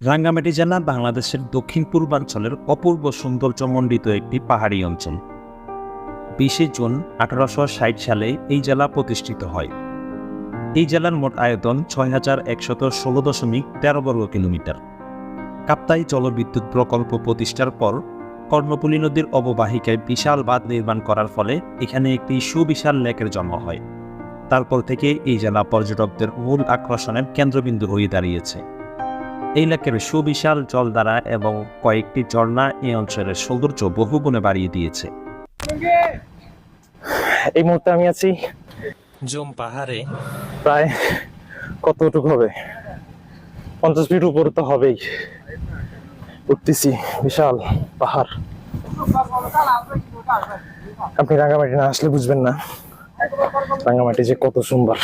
রাঙ্গামাটি জেলা বাংলাদেশের দক্ষিণ পূর্বাঞ্চলের অপূর্ব সৌন্দর্যমণ্ডিত একটি পাহাড়ি অঞ্চল। 20 জুন 1860 সালে এই জেলা প্রতিষ্ঠিত হয়। এই জেলার মোট আয়তন 6116.13 বর্গ কিলোমিটার। কাপ্তাই জলবিদ্যুৎ প্রকল্প প্রতিষ্ঠার পর কর্ণফুলী নদীর অববাহিকায় বিশাল বাঁধ নির্মাণ করার ফলে এখানে একটি সুবিশাল লেকের জন্ম হয়। তারপর থেকে এই জেলা পর্যটকদের মূল আকর্ষণের কেন্দ্রবিন্দু হয়ে দাঁড়িয়েছে। এই লেকের সুবিশাল জলধারা এবং কয়েকটি ঝর্ণা এই অঞ্চলের সৌন্দর্য বহুগুণে বাড়িয়ে দিয়েছে। এই মুহূর্তে আমি আছি জুম পাহাড়ে। প্রায় কতটুকু হবে, 50 ফিট উপর তো হবেই। উঠতেছি, বিশাল পাহাড়। আপনি রাঙ্গামাটি না আসলে বুঝবেন না রাঙ্গামাটি যে কত সুন্দর।